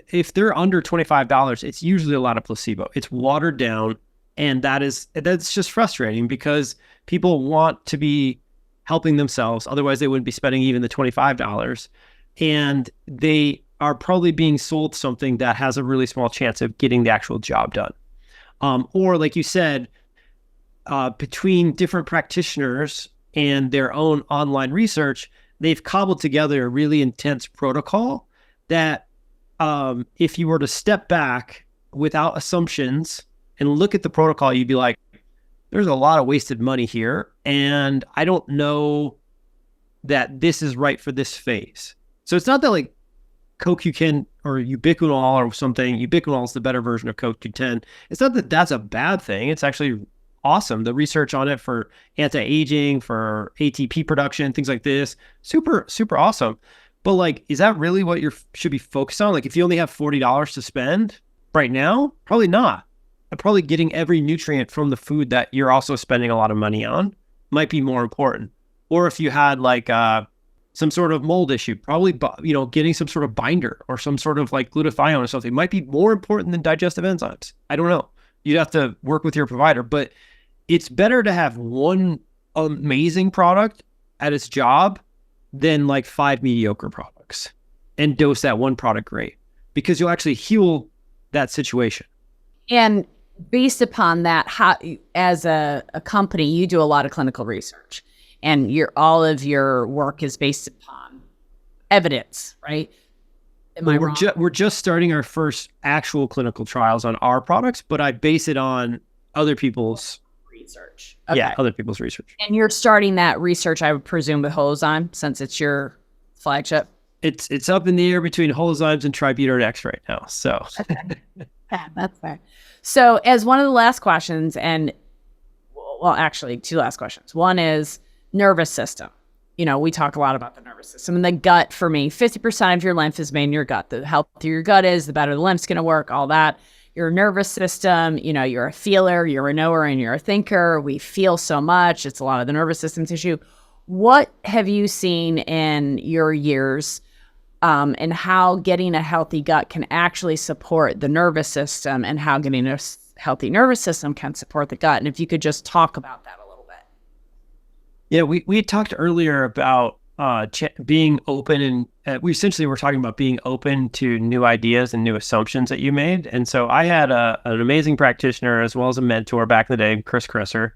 if they're under $25, it's usually a lot of placebo. It's watered down, and that's just frustrating because people want to be helping themselves. Otherwise, they wouldn't be spending even the $25, and they are probably being sold something that has a really small chance of getting the actual job done. Or like you said, between different practitioners and their own online research, they've cobbled together a really intense protocol that if you were to step back without assumptions and look at the protocol, you'd be like, there's a lot of wasted money here, and I don't know that this is right for this phase. So it's not that like CoQ10 or ubiquinol or something, ubiquinol is the better version of CoQ10. It's not that that's a bad thing. It's actually awesome. The research on it for anti-aging, for ATP production, things like this, super, super awesome. But like, is that really what you should be focused on? Like if you only have $40 to spend right now, probably not. Probably getting every nutrient from the food that you're also spending a lot of money on might be more important. Or if you had like some sort of mold issue, probably, getting some sort of binder or some sort of like glutathione or something might be more important than digestive enzymes. I don't know. You'd have to work with your provider, but it's better to have one amazing product at its job than like 5 mediocre products and dose that one product great, because you'll actually heal that situation. And based upon that, how, as a company, you do a lot of clinical research, and all of your work is based upon evidence, right? We're just starting our first actual clinical trials on our products, but I base it on other people's research. Okay. Yeah, other people's research. And you're starting that research, I would presume, with HoloZyme, since it's your flagship. It's up in the air between HoloZymes and Tributary right now. So yeah, that's fair. So as one of the last questions, and well, actually 2 last questions. One is nervous system. We talk a lot about the nervous system, and the gut, for me, 50% of your lymph is made in your gut. The healthier your gut is, the better the lymph's going to work, all that. Your nervous system, you're a feeler, you're a knower, and you're a thinker. We feel so much. It's a lot of the nervous system tissue. What have you seen in your years and how getting a healthy gut can actually support the nervous system, and how getting a healthy nervous system can support the gut? And if you could just talk about that a little bit. Yeah, we had talked earlier about being open, and we essentially were talking about being open to new ideas and new assumptions that you made. And so I had an amazing practitioner as well as a mentor back in the day, Chris Kresser,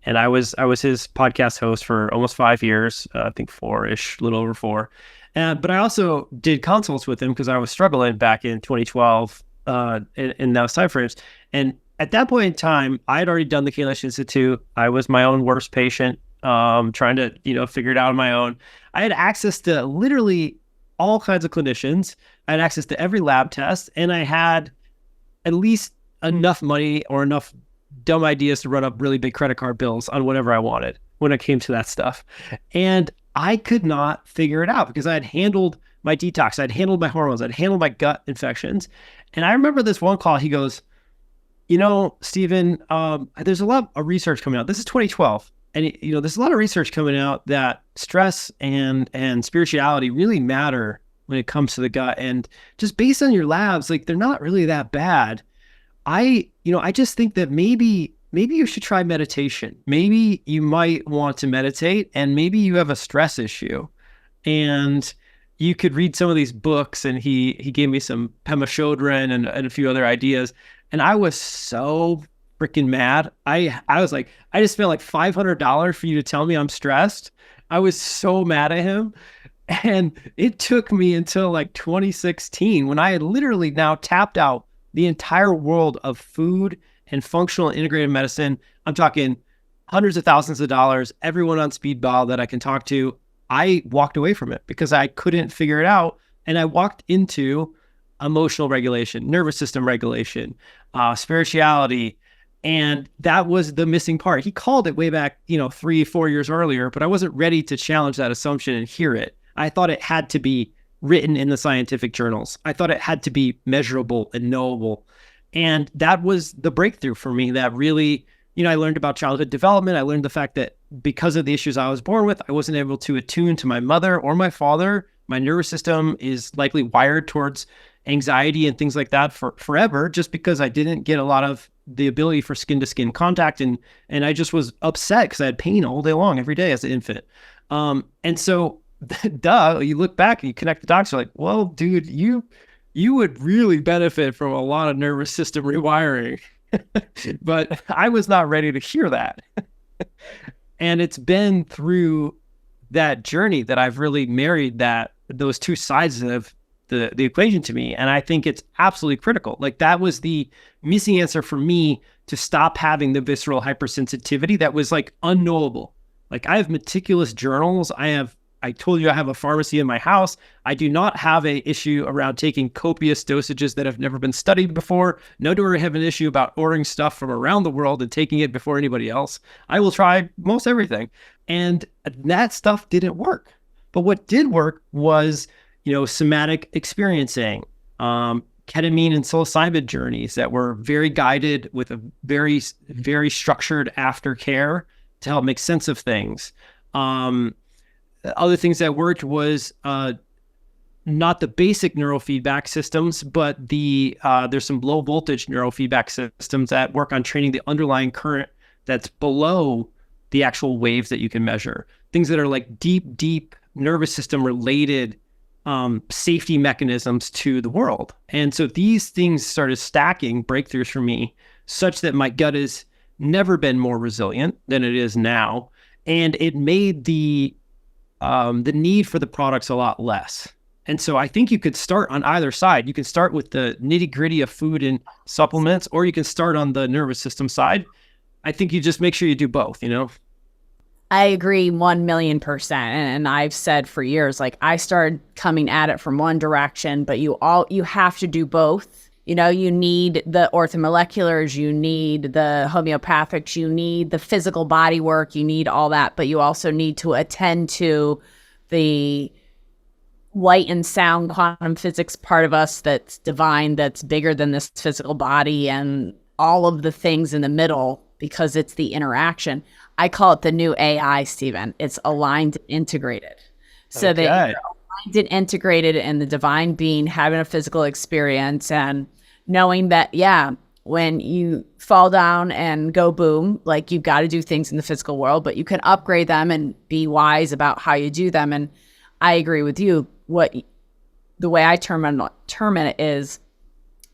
and I was his podcast host for almost 5 years, I think 4-ish, a little over 4. But I also did consults with him because I was struggling back in 2012 in those time frames. And at that point in time, I had already done the Kalish Institute. I was my own worst patient, trying to, figure it out on my own. I had access to literally all kinds of clinicians. I had access to every lab test, and I had at least enough money or enough dumb ideas to run up really big credit card bills on whatever I wanted when it came to that stuff. And I could not figure it out because I had handled my detox. I'd handled my hormones. I'd handled my gut infections. And I remember this one call, he goes, Stephen, there's a lot of research coming out. This is 2012. And, there's a lot of research coming out that stress and spirituality really matter when it comes to the gut. And just based on your labs, like, they're not really that bad. I just think that maybe you should try meditation. Maybe you might want to meditate, and maybe you have a stress issue. And you could read some of these books, and he gave me some Pema and a few other ideas. And I was so freaking mad. I was like, I just spent like $500 for you to tell me I'm stressed. I was so mad at him. And it took me until like 2016 when I had literally now tapped out the entire world of food and functional integrative medicine. I'm talking hundreds of thousands of dollars, everyone on speed dial that I can talk to. I walked away from it because I couldn't figure it out. And I walked into emotional regulation, nervous system regulation, spirituality. And that was the missing part. He called it way back, 3-4 years earlier, but I wasn't ready to challenge that assumption and hear it. I thought it had to be written in the scientific journals. I thought it had to be measurable and knowable. And that was the breakthrough for me that really, I learned about childhood development. I learned the fact that because of the issues I was born with, I wasn't able to attune to my mother or my father. My nervous system is likely wired towards anxiety and things like that forever, just because I didn't get a lot of the ability for skin to skin contact. And I just was upset because I had pain all day long, every day as an infant. And so duh, you look back and you connect the dots, you're like, well, dude, you would really benefit from a lot of nervous system rewiring. But I was not ready to hear that. And it's been through that journey that I've really married those two sides of the equation to me. And I think it's absolutely critical. Like that was the missing answer for me to stop having the visceral hypersensitivity that was like unknowable. Like I have meticulous journals. I told you I have a pharmacy in my house. I do not have an issue around taking copious dosages that have never been studied before. Nor do I have an issue about ordering stuff from around the world and taking it before anybody else. I will try most everything. And that stuff didn't work. But what did work was, somatic experiencing, ketamine and psilocybin journeys that were very guided with a very, very structured aftercare to help make sense of things. Other things that worked was not the basic neurofeedback systems, but there's some low voltage neurofeedback systems that work on training the underlying current that's below the actual waves that you can measure. Things that are like deep nervous system related safety mechanisms to the world. And so these things started stacking breakthroughs for me such that my gut has never been more resilient than it is now. And it made the need for the products a lot less. And so I think you could start on either side. You can start with the nitty gritty of food and supplements, or you can start on the nervous system side. I think you just make sure you do both, I agree 1,000,000%. And I've said for years, like I started coming at it from one direction, but you have to do both. You need the orthomoleculars, you need the homeopathics, you need the physical body work, you need all that, but you also need to attend to the light and sound quantum physics part of us that's divine, that's bigger than this physical body, and all of the things in the middle, because it's the interaction. I call it the new AI, Stephen. It's aligned and integrated. So that you're aligned and integrated in the divine being, having a physical experience, and knowing that, when you fall down and go boom, like you've got to do things in the physical world, but you can upgrade them and be wise about how you do them. And I agree with you. The way I term it is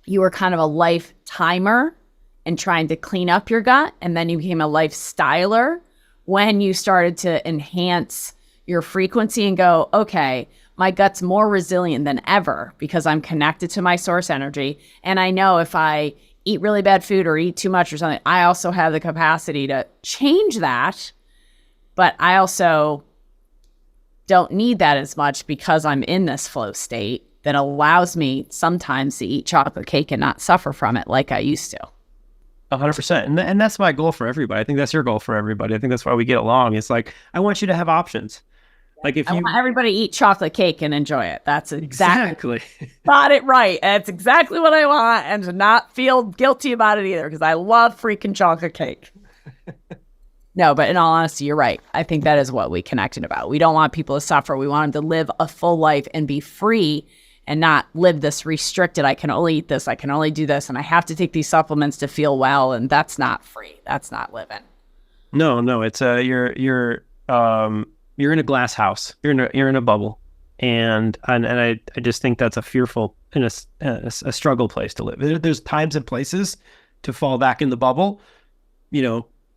you were kind of a life timer and trying to clean up your gut, and then you became a lifestyler when you started to enhance your frequency and go, okay, my gut's more resilient than ever because I'm connected to my source energy. And I know if I eat really bad food or eat too much or something, I also have the capacity to change that. But I also don't need that as much because I'm in this flow state that allows me sometimes to eat chocolate cake and not suffer from it like I used to. 100%. And that's my goal for everybody. I think that's your goal for everybody. I think that's why we get along. It's like, I want you to have options. Like if I want everybody to eat chocolate cake and enjoy it. That's exactly. Got it right. That's exactly what I want, and to not feel guilty about it either, because I love freaking chocolate cake. No, but in all honesty, you're right. I think that is what we connected about. We don't want people to suffer. We want them to live a full life and be free and not live this restricted. I can only eat this. I can only do this. And I have to take these supplements to feel well. And that's not free. That's not living. No, it's you're in a glass house. You're in a bubble. And I just think that's a fearful and a struggle place to live. There's times and places to fall back in the bubble,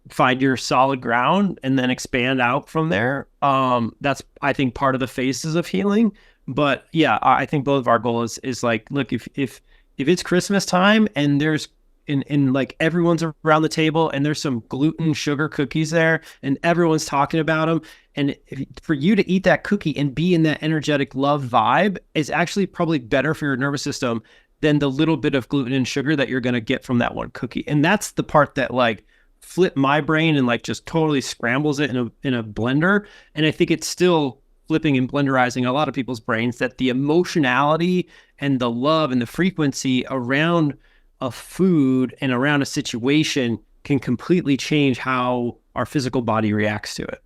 find your solid ground and then expand out from there. That's, I think, part of the phases of healing. But yeah, I think both of our goals is like, look, if it's Christmas time and there's in like everyone's around the table and there's some gluten sugar cookies there and everyone's talking about them, and for you to eat that cookie and be in that energetic love vibe is actually probably better for your nervous system than the little bit of gluten and sugar that you're going to get from that one cookie. And that's the part that like flip my brain and like just totally scrambles it in a blender. And I think it's still flipping and blenderizing a lot of people's brains, that the emotionality and the love and the frequency around a food and around a situation can completely change how our physical body reacts to it.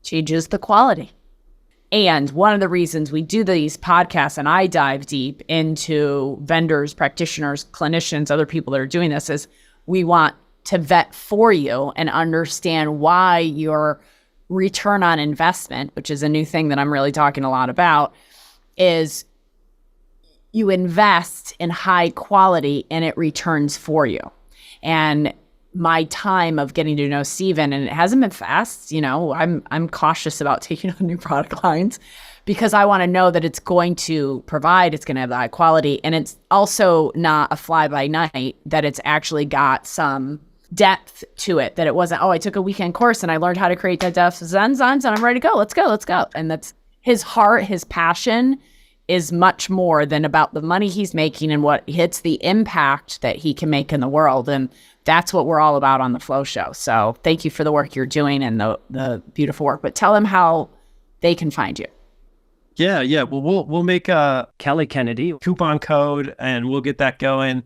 Changes the quality. And one of the reasons we do these podcasts and I dive deep into vendors, practitioners, clinicians, other people that are doing this is we want to vet for you and understand why your return on investment, which is a new thing that I'm really talking a lot about, is you invest in high quality and it returns for you. And my time of getting to know Steven, and it hasn't been fast, I'm cautious about taking on new product lines because I want to know that it's going to provide, it's going to have the high quality, and it's also not a fly by night, that it's actually got some depth to it, that it wasn't, I took a weekend course and I learned how to create digestive enzymes and I'm ready to go. Let's go. And that's his heart, his passion is much more than about the money he's making and what hits the impact that he can make in the world. And that's what we're all about on the Flow Show. So thank you for the work you're doing and the beautiful work, but tell them how they can find you. Yeah. Well, we'll make a Kelly Kennedy coupon code and we'll get that going.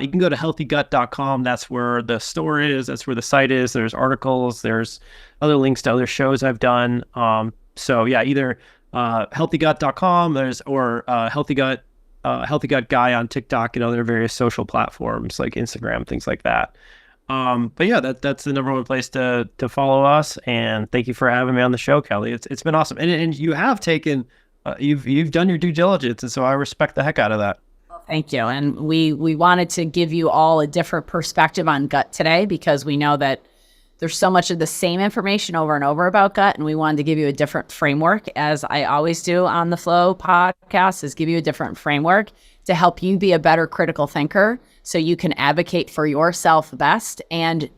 You can go to healthygut.com. That's where the store is. That's where the site is. There's articles. There's other links to other shows I've done. So yeah, either healthygut.com or Healthy Gut Guy on TikTok and other various social platforms like Instagram, things like that. But yeah, that's the number one place to follow us. And thank you for having me on the show, Kelly. It's been awesome. And you have taken, you've done your due diligence. And so I respect the heck out of that. Thank you. And we wanted to give you all a different perspective on gut today because we know that there's so much of the same information over and over about gut, and we wanted to give you a different framework, as I always do on the Flow podcast, is give you a different framework to help you be a better critical thinker so you can advocate for yourself best and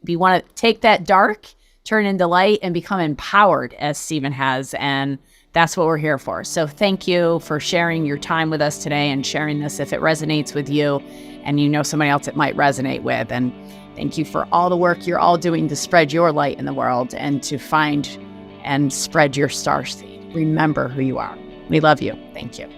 we want to take that dark, turn into light, and become empowered as Steven has. And that's what we're here for. So thank you for sharing your time with us today and sharing this if it resonates with you and somebody else it might resonate with. And thank you for all the work you're all doing to spread your light in the world and to find and spread your star seed. Remember who you are. We love you. Thank you.